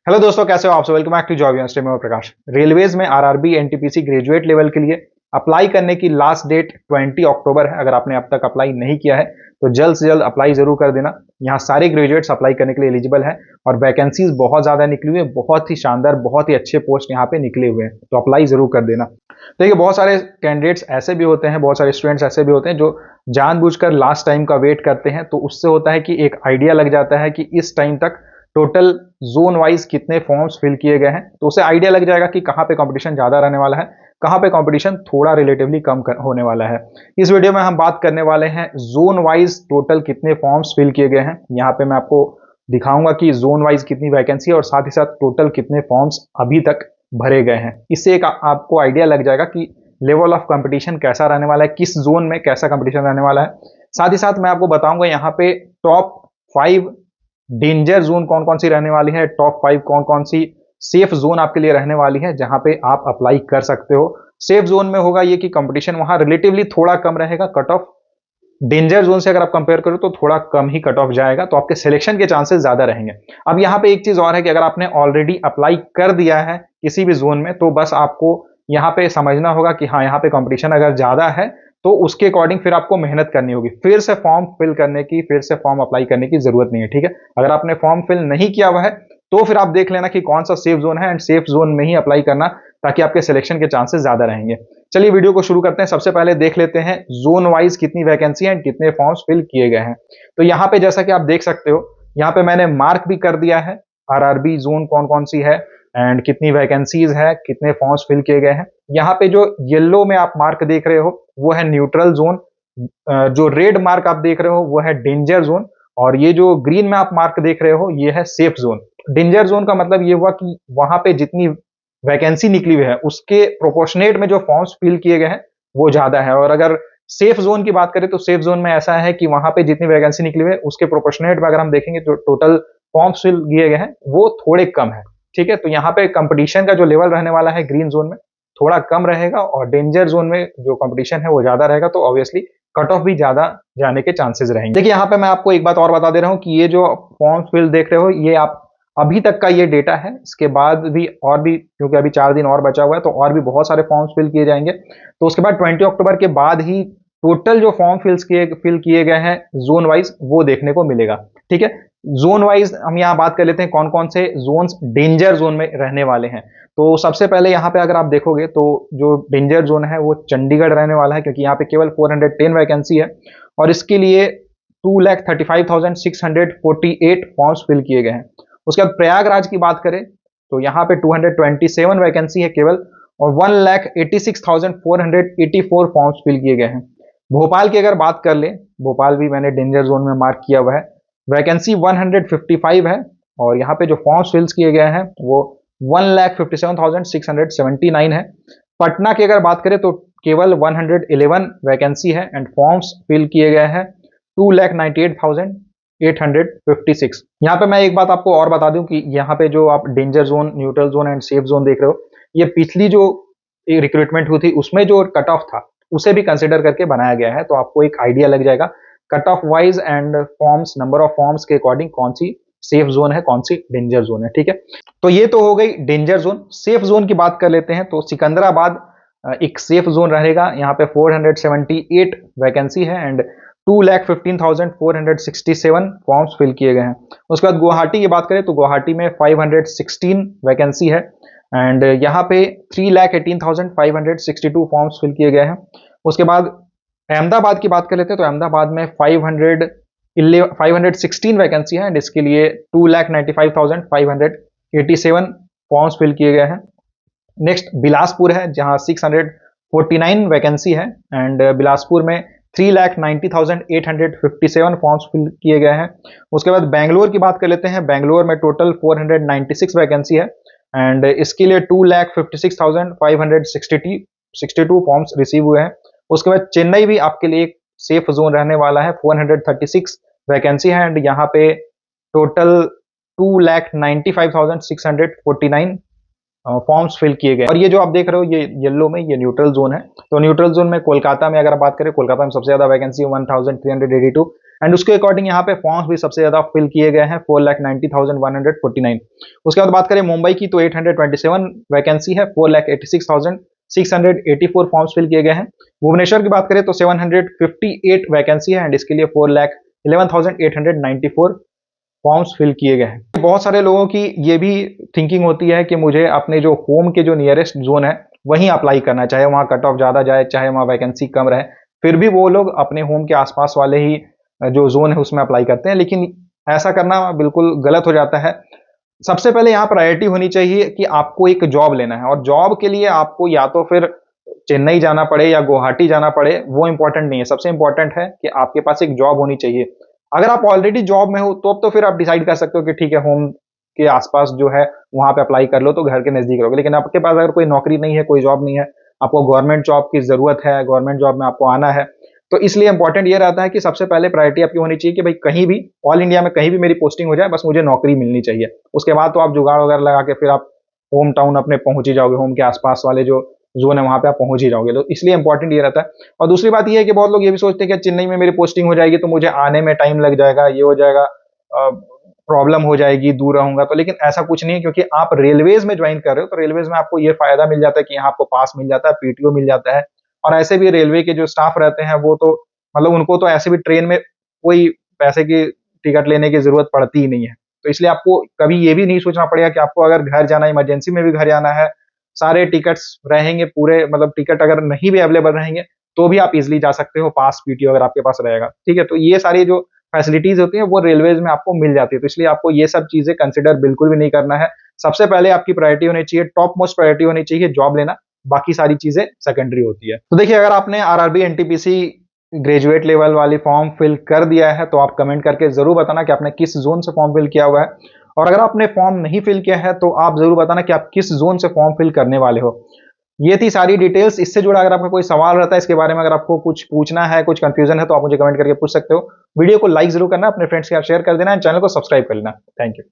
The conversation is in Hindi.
हेलो दोस्तों, कैसे हो आप सब। Welcome back to job university में प्रकाश। रेलवेज में आरआरबी एनटीपीसी ग्रेजुएट लेवल के लिए अप्लाई करने की लास्ट डेट 20 अक्टूबर है। अगर आपने अब तक अप्लाई नहीं किया है तो जल्द से जल्द अप्लाई जरूर कर देना। यहाँ सारे ग्रेजुएट्स अप्लाई करने के लिए एलिजिबल है और वैकेंसीज बहुत ज्यादा निकली हुई है, बहुत ही शानदार, बहुत ही अच्छे पोस्ट यहाँ पे निकले हुए हैं, तो अप्लाई जरूर कर देना। देखिए, बहुत सारे कैंडिडेट्स ऐसे भी होते हैं, बहुत सारे स्टूडेंट्स ऐसे भी होते हैं जो जानबूझकर लास्ट टाइम का वेट करते हैं, तो उससे होता है कि एक आइडिया लग जाता है कि इस टाइम तक टोटल जोन वाइज कितने फॉर्म्स फिल किए गए हैं, तो उसे आइडिया लग जाएगा कि कहाँ पे कंपटीशन ज्यादा रहने वाला है, कहाँ पे कंपटीशन थोड़ा रिलेटिवली कम होने वाला है। इस वीडियो में हम बात करने वाले हैं जोन वाइज टोटल कितने फॉर्म्स फिल किए गए हैं। यहाँ पे मैं आपको दिखाऊंगा कि जोन वाइज कितनी वैकेंसी है और साथ ही साथ टोटल कितने फॉर्म्स अभी तक भरे गए हैं। इससे एक आपको आइडिया लग जाएगा कि लेवल ऑफ कंपटीशन कैसा रहने वाला है, किस जोन में कैसा कंपटीशन रहने वाला है। साथ ही साथ मैं आपको बताऊंगा यहाँ पे टॉप 5 डेंजर जोन कौन कौन सी रहने वाली है, टॉप 5 कौन कौन सी सेफ जोन आपके लिए रहने वाली है जहां पे आप अप्लाई कर सकते हो। सेफ जोन में होगा ये कि कंपटीशन वहां रिलेटिवली थोड़ा कम रहेगा, कट ऑफ डेंजर जोन से अगर आप कंपेयर करो तो थोड़ा कम ही कट ऑफ जाएगा, तो आपके सिलेक्शन के चांसेस ज्यादा रहेंगे। अब यहाँ पे एक चीज और है कि अगर आपने ऑलरेडी अप्लाई कर दिया है किसी भी जोन में तो बस आपको यहाँ पे समझना होगा कि हाँ, यहाँ पे कंपटीशन अगर ज्यादा है तो उसके अकॉर्डिंग फिर आपको मेहनत करनी होगी, फिर से फॉर्म फिल करने की, फिर से फॉर्म अप्लाई करने की जरूरत नहीं है। ठीक है, अगर आपने फॉर्म फिल नहीं किया हुआ है तो फिर आप देख लेना कि कौन सा सेफ जोन है एंड सेफ जोन में ही अप्लाई करना, ताकि आपके सिलेक्शन के चांसेस ज्यादा रहेंगे। चलिए वीडियो को शुरू करते हैं। सबसे पहले देख लेते हैं जोन वाइज कितनी वैकेंसी है, कितने फॉर्म्स फिल किए गए हैं। तो यहाँ पे जैसा कि आप देख सकते हो, यहाँ पे मैंने मार्क भी कर दिया है आरआरबी जोन कौन कौन सी है एंड कितनी वैकेंसीज है, कितने फॉर्म्स फिल किए गए हैं। यहाँ पे जो येलो में आप मार्क देख रहे हो वो है न्यूट्रल जोन, जो रेड मार्क आप देख रहे हो वो है डेंजर जोन, और ये जो ग्रीन में आप मार्क देख रहे हो ये है सेफ जोन। डेंजर जोन का मतलब ये हुआ कि वहां पे जितनी वैकेंसी निकली हुई है उसके प्रोपोर्शनेट में जो फॉर्म्स फिल किए गए हैं वो ज्यादा है। और अगर सेफ जोन की बात करें तो सेफ जोन में ऐसा है कि वहां पे जितनी वैकेंसी निकली हुई है उसके प्रोपोर्शनेट में अगर हम देखेंगे तो टोटल फॉर्म्स फिल किए गए हैं वो थोड़े कम है। ठीक है, तो यहाँ पे कंपटीशन का जो लेवल रहने वाला है ग्रीन जोन में थोड़ा कम रहेगा और डेंजर जोन में जो कंपटीशन है वो ज्यादा रहेगा, तो ऑब्वियसली कट ऑफ भी ज्यादा जाने के चांसेस रहेंगे। देखिए, यहाँ पे मैं आपको एक बात और बता दे रहा हूँ कि ये जो फॉर्म फिल देख रहे हो ये आप अभी तक का ये डेटा है, इसके बाद भी और भी, क्योंकि अभी 4 दिन और बचा हुआ है तो और भी बहुत सारे फॉर्म्स फिल किए जाएंगे। तो उसके बाद 20 अक्टूबर के बाद ही टोटल जो फॉर्म फिल किए गए हैं जोन वाइज वो देखने को मिलेगा। ठीक है, जोन वाइज हम यहाँ बात कर लेते हैं कौन कौन से जोन्स डेंजर जोन में रहने वाले हैं। तो सबसे पहले यहाँ पे अगर आप देखोगे तो जो डेंजर जोन है वो चंडीगढ़ रहने वाला है, क्योंकि यहाँ पे केवल 410 वैकेंसी है और इसके लिए 2,35,648 फॉर्म्स फिल किए गए हैं। उसके बाद प्रयागराज की बात करें तो यहाँ पे 227 वैकेंसी है केवल और 1,86,484 फॉर्म्स फिल किए गए हैं। भोपाल की अगर बात कर ले, भोपाल भी मैंने डेंजर जोन में मार्क किया हुआ है, वैकेंसी 155 है और यहाँ पे जो फॉर्म्स फिल किए गए हैं वो 1,57,679 है। पटना की अगर बात करें तो केवल 111 वैकेंसी है एंड फॉर्म्स फिल किए गए हैं 2,98,856। यहाँ पे मैं एक बात आपको और बता दूं कि यहाँ पे जो आप danger zone, neutral zone and safe zone देख रहे हो, ये पिछली जो रिक्रूटमेंट हुई थी उसमें जो कट ऑफ था उसे भी कंसिडर करके बनाया गया है, तो आपको एक आइडिया लग जाएगा cut off wise and forms, number of forms के अकॉर्डिंग कौन सी सेफ जोन है, कौन सी डेंजर जोन है। ठीक है, तो ये तो हो गई डेंजर जोन। सेफ जोन की बात कर लेते हैं तो सिकंदराबाद एक सेफ जोन रहेगा। यहाँ पे 478 वैकेंसी है एंड 2,15,467 फॉर्म्स फिल किए गए हैं। उसके बाद गुवाहाटी की बात करें तो गुवाहाटी में 516 वैकेंसी है एंड यहाँ पे 3,18,562 फॉर्म्स फिल किए गए हैं। उसके बाद अहमदाबाद की बात कर लेते हैं तो अहमदाबाद में 516 वैकेंसी है एंड इसके लिए 2,95,587 फॉर्म्स फिल किए गए हैं। नेक्स्ट बिलासपुर है जहां 649 वैकेंसी है एंड बिलासपुर में 3,90,857 फॉर्म्स फिल किए गए हैं। उसके बाद बेंगलोर की बात कर लेते हैं, बेंगलोर में टोटल 496 वैकेंसी है एंड इसके लिए 2,56,562 फॉर्म्स रिसीव हुए हैं। उसके बाद चेन्नई भी आपके लिए एक सेफ जोन रहने वाला है, 436 वैकेंसी है एंड यहाँ पे टोटल 2,95,649 फॉर्म्स फिल किए गए। और ये जो आप देख रहे हो ये येलो में, ये न्यूट्रल जोन है। तो न्यूट्रल जोन में कोलकाता में अगर बात करें, कोलकाता में सबसे ज्यादा वैकेंसी 1,382 एंड उसके अकॉर्डिंग यहाँ पे फॉर्म्स भी सबसे ज्यादा फिल किए गए हैं 4,90,149। उसके बाद बात करें मुंबई की तो 827 वैकेंसी है, 4,86,684 फॉर्म्स फिल किए गए हैं। भुवनेश्वर की बात करें तो 758 वैकेंसी है एंड इसके लिए 4,11,894 फॉर्म्स फिल किए गए हैं। बहुत सारे लोगों की ये भी थिंकिंग होती है कि मुझे अपने जो होम के जो नियरेस्ट जोन है वहीं अप्लाई करना, चाहे वहाँ कट ऑफ ज़्यादा जाए, चाहे वहाँ वैकेंसी कम रहे, फिर भी वो लोग अपने होम के आसपास वाले ही जो जोन है उसमें अप्लाई करते हैं, लेकिन ऐसा करना बिल्कुल गलत हो जाता है। सबसे पहले यहाँ प्रायोरिटी होनी चाहिए कि आपको एक जॉब लेना है, और जॉब के लिए आपको या तो फिर चेन्नई जाना पड़े या गुवाहाटी जाना पड़े, वो इंपॉर्टेंट नहीं है। सबसे इंपॉर्टेंट है कि आपके पास एक जॉब होनी चाहिए। अगर आप ऑलरेडी जॉब में हो तो फिर आप डिसाइड कर सकते हो कि ठीक है, होम के आसपास जो है वहां पे अप्लाई कर लो तो घर के नजदीक रहोगे। लेकिन आपके पास अगर कोई नौकरी नहीं है, कोई जॉब नहीं है, आपको गवर्नमेंट जॉब की जरूरत है, गवर्नमेंट जॉब में आपको आना है, तो इसलिए इंपॉर्टेंट ये रहता है कि सबसे पहले प्रायोरिटी आपकी होनी चाहिए कि भाई कहीं भी ऑल इंडिया में कहीं भी मेरी पोस्टिंग हो जाए, बस मुझे नौकरी मिलनी चाहिए। उसके बाद तो आप जुगाड़ वगैरह लगा के फिर आप होम टाउन अपने पहुंच ही जाओगे, होम के आसपास वाले जो जोन है वहां पे आप पहुंच ही जाओगे। तो इसलिए इंपॉर्टेंट ये रहता है। और दूसरी बात ये है कि बहुत लोग ये भी सोचते हैं कि चेन्नई में मेरी पोस्टिंग हो जाएगी तो मुझे आने में टाइम लग जाएगा, ये हो जाएगा, प्रॉब्लम हो जाएगी, दूर रहूंगा। तो लेकिन ऐसा कुछ नहीं है, क्योंकि आप रेलवेज में ज्वाइन कर रहे हो तो रेलवेज में आपको ये फायदा मिल जाता है कि यहाँ आपको पास मिल जाता है, पीटीओ मिल जाता है। और ऐसे भी रेलवे के जो स्टाफ रहते हैं वो तो मतलब उनको तो ऐसे भी ट्रेन में कोई पैसे की टिकट लेने की जरूरत पड़ती ही नहीं है। तो इसलिए आपको कभी ये भी नहीं सोचना पड़ेगा कि आपको अगर घर जाना, इमरजेंसी में भी घर जाना है, सारे टिकट्स रहेंगे पूरे, मतलब टिकट अगर नहीं भी अवेलेबल रहेंगे तो भी आप इजिली जा सकते हो, पास पीटीओ अगर आपके पास रहेगा। ठीक है, तो ये सारी जो फैसिलिटीज होती हैं वो रेलवेज में आपको मिल जाती है। तो इसलिए आपको ये सब चीजें कंसिडर बिल्कुल भी नहीं करना है। सबसे पहले आपकी प्रायोरिटी होनी चाहिए, टॉप मोस्ट प्रायोरिटी होनी चाहिए जॉब लेना, बाकी सारी चीजें सेकेंडरी होती है। तो देखिए, अगर आपने आरआरबी एनटीपीसी ग्रेजुएट लेवल वाली फॉर्म फिल कर दिया है तो आप कमेंट करके जरूर बताना कि आपने किस जोन से फॉर्म फिल किया हुआ है। और अगर आपने फॉर्म नहीं फिल किया है तो आप जरूर बताना कि आप किस जोन से फॉर्म फिल करने वाले हो। ये थी सारी डिटेल्स। इससे जुड़ा अगर आपका कोई सवाल रहता है इसके बारे में, अगर आपको कुछ पूछना है, कुछ कंफ्यूजन है, तो आप मुझे कमेंट करके पूछ सकते हो। वीडियो को लाइक जरूर करना, अपने फ्रेंड्स के साथ शेयर कर देना, चैनल को सब्सक्राइब कर लेना। Thank you.